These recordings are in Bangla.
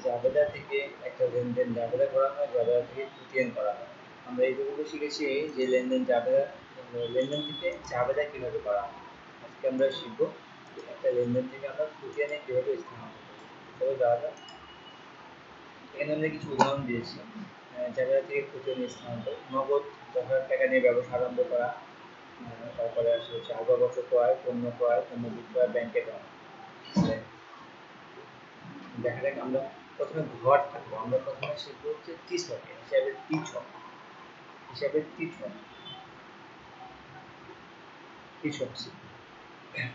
জাবেদা থেকে একটা লেনদেন জাবেদা করা হয়, জাবেদা থেকে খতিয়ান করা হয়। আমরা এইটুকু শিখেছি যে লেনদেন থেকে জাবেদা কিভাবে করা হয়। আজকে আমরা শিখব একটা লেনদেন থেকে আমরা খতিয়ানে কিভাবে স্থানান্তর করব। তবে যারা এখানে আমরা কিছু উদাহরণ দিয়েছি। জাবেদা থেকে খতিয়ানে স্থানান্তর, নগদ 10,000 টাকা নিয়ে ব্যবসা আরম্ভ করা, তারপরে হচ্ছে আগরবাচ্য ক্রয়, পণ্য ক্রয়, পণ্য বিক্রয়, ব্যাংকে দেওয়া। দেখা যাক আমরা প্রথমে ঘর থাকবো, আমরা প্রথমে শিখবো হচ্ছে টি ছকে হিসাবের টি ছক,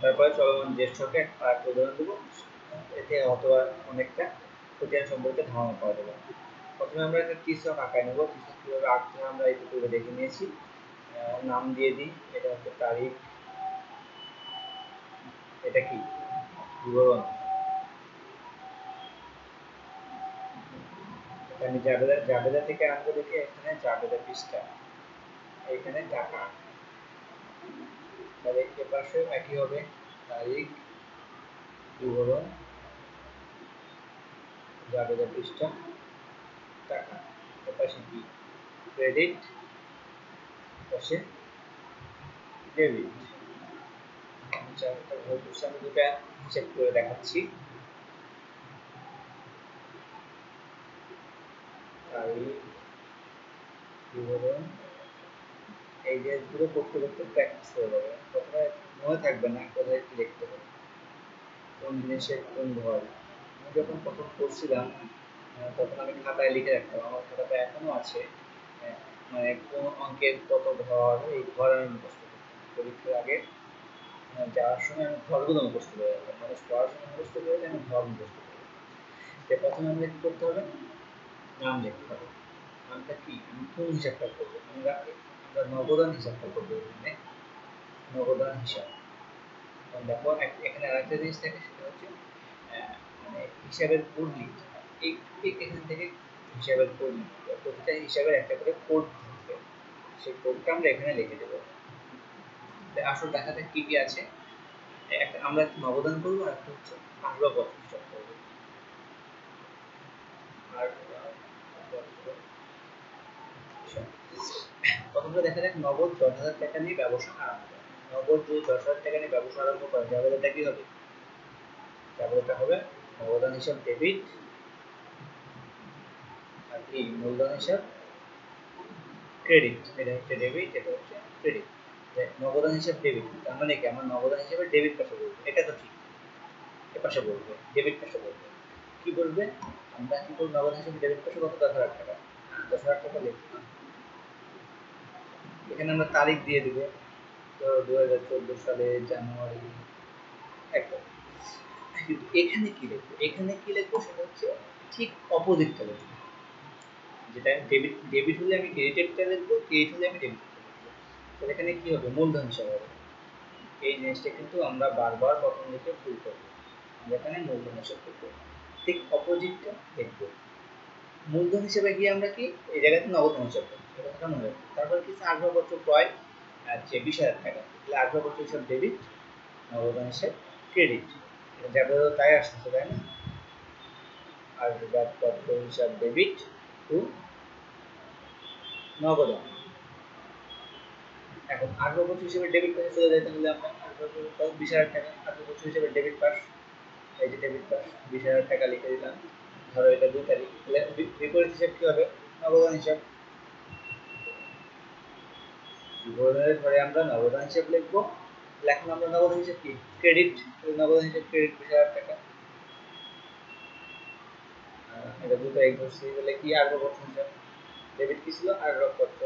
তারপরে চলমান যে ছকে আর উদাহরণ দেবো, এতে অথবা অনেকটা খতিয়ান সম্পর্কে ধারণা পাওয়া যাবে। প্রথমে আমরা একটা টি ছক আঁকায় নেবো। টি ছক কিভাবে আঁকতে হয় আমরা একটু করে দেখে নিয়েছি। নাম দিয়ে দিই, এটা হচ্ছে তারিখ, এটা কি বিবরণ, আমি জাবেদা থেকে আনবো দেখে এখানে জাবেদা পৃষ্ঠা, এখানে টাকা, তাহলে এর পাশে একই হবে তারিখ, বিবরণ, জাবেদা পৃষ্ঠা, টাকা। এর পাশে কি ক্রেডিট, পাশে ডেবিট। আচ্ছা, আমি দুটা হিসাব করে দেখাচ্ছি। তারিখ, বিবরণ, এই যে পুরো করতে করতে প্র্যাকটিস হয়ে যাবে। প্রথমে মনে থাকবে না কোথায় কি লিখতে হবে, কোন জিনিসের কোন ঘর। আমি যখন প্রথম করছিলাম তখন আমি খাতায় লিখে রাখতাম, আমার খাতাটা এখনো আছে। মানে কোন অঙ্কের কত ঘর, এই ঘর আমি মুখস্থ করতাম পরীক্ষার আগে। যাওয়ার সময় আমি ঘরগুলো মুখস্থ করে রাখতাম, মানুষ পড়ার সময় মুখস্থ করে আমি ঘর মুখস্থ করি। প্রথমে আমাদের কি করতে হবে, নাম লিখতে হবে। নামটা কি, আমি কোন হিসাবটা করবো, আমরা নগদান হিসাবটা করবো। এখানে নগদান হিসাব। দেখো এখানে আরেকটা জিনিস থাকে, সেটা হচ্ছে মানে হিসাবের কোড লিখতে হয়। এখান থেকে হিসাবের কোড লিখতে হবে, প্রতিটা হিসাবের একটা করে কোড থাকবে, সেই কোডটা আমরা এখানে লিখে দেবো। আসল দেখা যাক কি কি আছে। একটা আমরা নগদান করবো, আর একটা হচ্ছে আসবাবপত্র হিসাব করবো। আর প্রথমে দেখা যাক নগদ 10,000 টাকা নিয়ে ব্যবসা আরম্ভ করে। নগদ যদি 10,000 টাকা নিয়ে ব্যবসা আরম্ভ করে, জাবেদাটা কি হবে, জাবেদাটা হবে নগদান হিসাব ডেবিট, আর কি মূলধন হিসাব ক্রেডিট। এটা হচ্ছে ডেবিট, এটা হচ্ছে ক্রেডিট। নগদান হিসাব ডেবিট, তার মানে কি আমার নগদান হিসাবে ডেবিট পাশে বলবে, এটা তো ঠিক, এ পাশে বলবে ডেবিট পাশে বলবে। কি বলবে, আমরা কি করবো, নগদ হিসাবে ডেবিট পাশে কত 10,000 টাকা, 10,000 টাকা লিখলাম। এখানে আমরা তারিখ দিয়ে দিব, তো 2014 সালে জানুয়ারি 1। কিন্তু এখানে কি লিখবো, এখানে কি লিখবো সেটা হচ্ছে ঠিক অপোজিটটা লিখবো। যেটা ডেবিট, ডেবিট হলে আমি ক্রেডিটটা লিখবো, ক্রেডিট হলে আমি ডেবিট লিখবো। তাহলে এখানে কি হবে, মূলধন হিসাব হবে। এই জিনিসটা কিন্তু আমরা বারবার প্রথম দিকে ভুল করবো, আমরা এখানে মূলধন হিসাব করবো, ঠিক অপোজিটটা লিখবো। মূলধন হিসেবে গিয়ে আমরা কি এই জায়গাতে নগদ হিসাব করবো, এটা কথা মনে রাখবো। তারপর কি আসবাবপত্র ক্রয়, যে 20,000 টাকা, তাহলে আসবাবপত্র হিসাব ডেবিট, নগদান হিসাব ক্রেডিট। এটা যাবে তাই আসতেছে, তাই না? আসবাবপত্র হিসাব ডেবিট টু নগদান। এখন আসবাবপত্র হিসেবে ডেবিট পাশে চলে যায়, তাহলে আমরা আসবাবপত্র 20,000 টাকা, আসবাবপত্র হিসেবে ডেবিট পাস, এই যে ডেবিট পাস 20,000 টাকা লিখে দিলাম। ধরো এটা 2 তারিখ, তাহলে বিপরীত হিসাব কি হবে, নগদান হিসাব। বিবরণের ঘরে আমরা নগদান হিসাব লিখবো। এখন আমরা নগদান হিসাব কি, ক্রেডিট, নগদান হিসাব ক্রেডিট 20,000 টাকা। এটা 2 তারিখ ধরছি, তাহলে কি আসবাবপত্র হিসাব ডেবিট কি ছিল, আসবাবপত্র।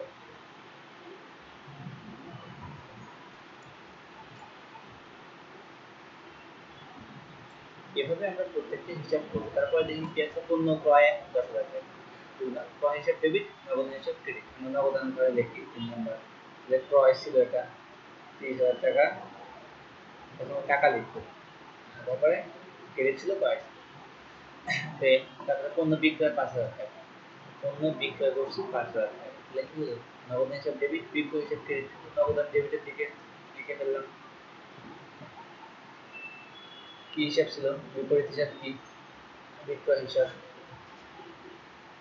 এভাবে আমরা প্রত্যেকটা হিসাব করবো। তারপরে দেখি কি আছে, পণ্য ক্রয় 10,000 টাকা, ক্রয় হিসাব ডেবিট, নগদান হিসাব ক্রেডিট। আমরা নগদান করে লিখি 3 নম্বর, তাহলে ক্রয় ছিল এটা 30,000 টাকা, প্রথমে টাকা লিখবো, তারপরে ক্রেডিট ছিল ক্রয়। তারপরে পণ্য বিক্রয় 5,000 টাকা, পণ্য বিক্রয় করছি 5,000 টাকা, তাহলে কি নগদান হিসাব ডেবিট, বিক্রয় হিসাব ক্রেডিট, নগদান ডেবিটের দিকে লিখে ফেললাম। কি হিসাব ছিল, বিপরীত হিসাব কি, বিক্রয় হিসাব।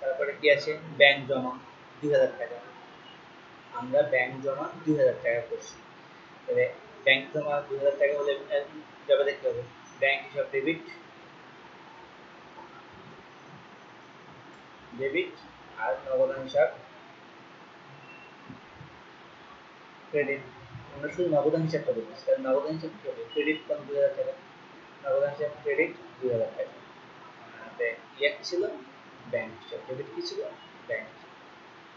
তারপরে কি আছে, ব্যাংক জমা 2000 টাকা। আমরা ব্যাংক জমা 2000 টাকা করছি, তাহলে ব্যাংক জমা 2000 টাকা হলে যাবে দেখতে হবে ব্যাংক হিসাব ডেবিট আর নগদান হিসাব ক্রেডিট। আমরা শুধু নগদান হিসাবটা বলছি, তাহলে নগদান হিসাব কি হবে, ক্রেডিট কম 2000 টাকা, নগদান হিসাব ক্রেডিট 2000 টাকা। ইয়া কি ছিল, ব্যাংক হিসাব। ডেবিট কি ছিল, ব্যাংক।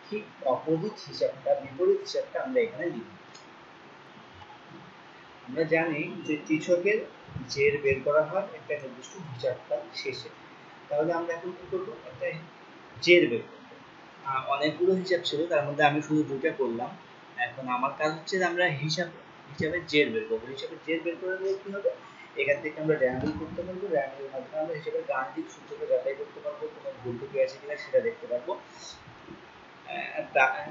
ঠিক অপোজিট হিসাবটা, বিপরীত হিসাবটা আমরা এখানে লিখব। আমরা জানি যে কৃষকের জের বের করা হয় একটা নির্দিষ্ট হিসাবটা শেষে, তাহলে আমরা এখন কি করবো, একটা জের বের করবো। অনেকগুলো হিসাব ছিল, তার মধ্যে আমি শুধু দুটো করলাম। এখন আমার কাজ হচ্ছে যে আমরা হিসাবে জের বের করবো। হিসাবে জের বের করে নিলে কি হবে, এখান থেকে আমরা র্যামিল করতে পারবো, র্যামিলের মাধ্যমে আমরা হিসাবের গাণিতিক সূত্রটা যাচাই করতে পারবো, কোনো ভুল ত্রুটি আছে কিনা সেটা দেখতে পারবো।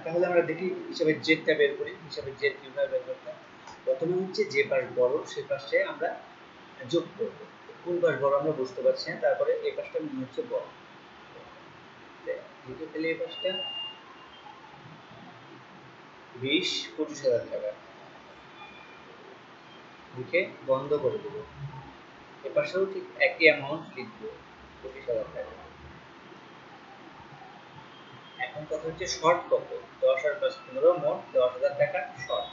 তাহলে আমরা দেখি হিসাবের জেরটা বের করি। হিসাবের জের কিভাবে বের করতে হয়, প্রথমে হচ্ছে যে পাশ বড় সে পাশে আমরা যোগ করব। কোন পাশ বড় আমরা বুঝতে পারছি না, তারপরে এই পাশটা মনে হচ্ছে বড়, লিখে ফেলি এই পাশটা 20-25,000 টাকা লিখে বন্ধ করে দেবো। এ পাশেও ঠিক একই অ্যামাউন্ট লিখবো, 25,000 টাকা। এখন কথা হচ্ছে শর্ট কত, 10 আর 5 15, মোট 10,000 টাকা শর্ট।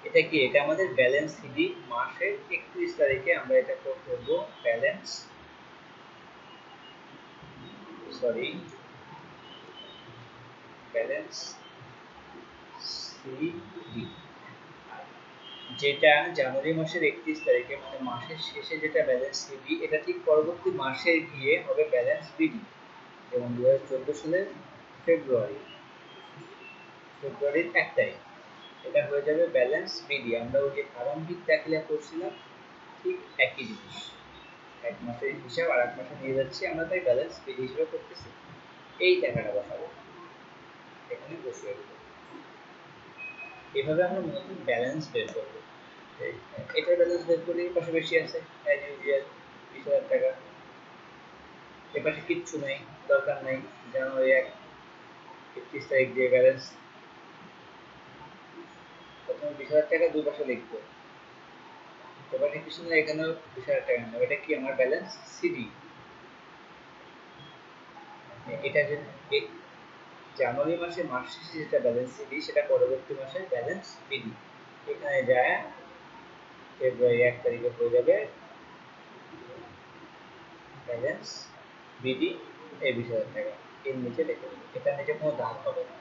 এটা কি, এটা আমাদের ব্যালেন্স সিডি মাসের 31 তারিখে আমরা এটা করব ব্যালেন্স, ব্যালেন্স সিডি। যেটা জানুয়ারি মাসের 31 তারিখে, মানে মাসের শেষে যেটা ব্যালেন্স সিডি, এটা ঠিক পরবর্তী মাসে গিয়ে হবে ব্যালেন্স বিডি। যেমন 2014 সালের ফেব্রুয়ারির 1 তারিখ এটা হয়ে যাবে ব্যালেন্স বিডি। আমরা ওই যে প্রারম্ভিক দাখিলা করছিলাম ঠিক একই জিনিস, এক মাসের হিসাব আর এক মাসে নিয়ে যাচ্ছি আমরা, তাই ব্যালেন্স বিডি হিসেবে করতেছি। এই টাকাটা বসাবো, এখানে বসিয়ে দেবো। এভাবে আমরা মূলত ব্যালেন্স বের করবো। এটার ব্যালেন্স বের করি, পাশে বেশি আছে অ্যাজ ইউজুয়াল 20,000 টাকা। এপাশে কিচ্ছু নাই, দরকার নাই, জানুয়ারি 31 তারিখ দিয়ে ব্যালেন্স। প্রথমে 20,000 টাকা দুই পাশে লিখবো, এপাশে কিছু না, এখানেও 20,000 টাকা নেব। এটা কি আমার ব্যালেন্স সিডি। এটা যে জানুয়ারি মাসে মাস শেষে যেটা ব্যালেন্স সিডি, সেটা পরবর্তী মাসের ব্যালেন্স বিডি। এখানে যায় ফেব্রুয়ারি 1 তারিখে হয়ে যাবে ব্যালেন্স বিডি এই 20,000 টাকা। এর নিচে লিখে দেবো, এটার নিচে কোনো দাগ হবে না।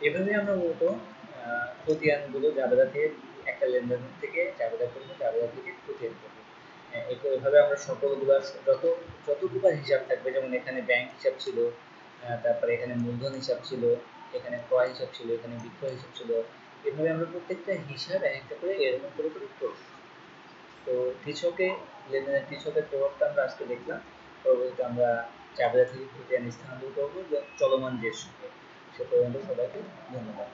এভাবে আমরা মূলত খতিয়ানগুলো জাবেদা থেকে, একটা লেনদেন থেকে জাবেদা করবো, জাবেদা থেকে খতিয়ান করবো। এভাবে আমরা সকলগুলো যতগুলো হিসাব থাকবে, যেমন এখানে ব্যাংক হিসাব ছিল, তারপরে এখানে মূলধন হিসাব ছিল, এখানে ক্রয় হিসাব ছিল, এখানে বিক্রয় হিসাব ছিল, এভাবে আমরা প্রত্যেকটা হিসাব একটা করে এরকম করে করে করব। তো লেনদেনের কৃষকের প্রভাবটা আমরা আজকে দেখলাম। পরবর্তীতে আমরা জাবেদা থেকে খতিয়ান স্থানান্তর করবো চলমান যে সে পর্যন্ত সবাইকে ধন্যবাদ।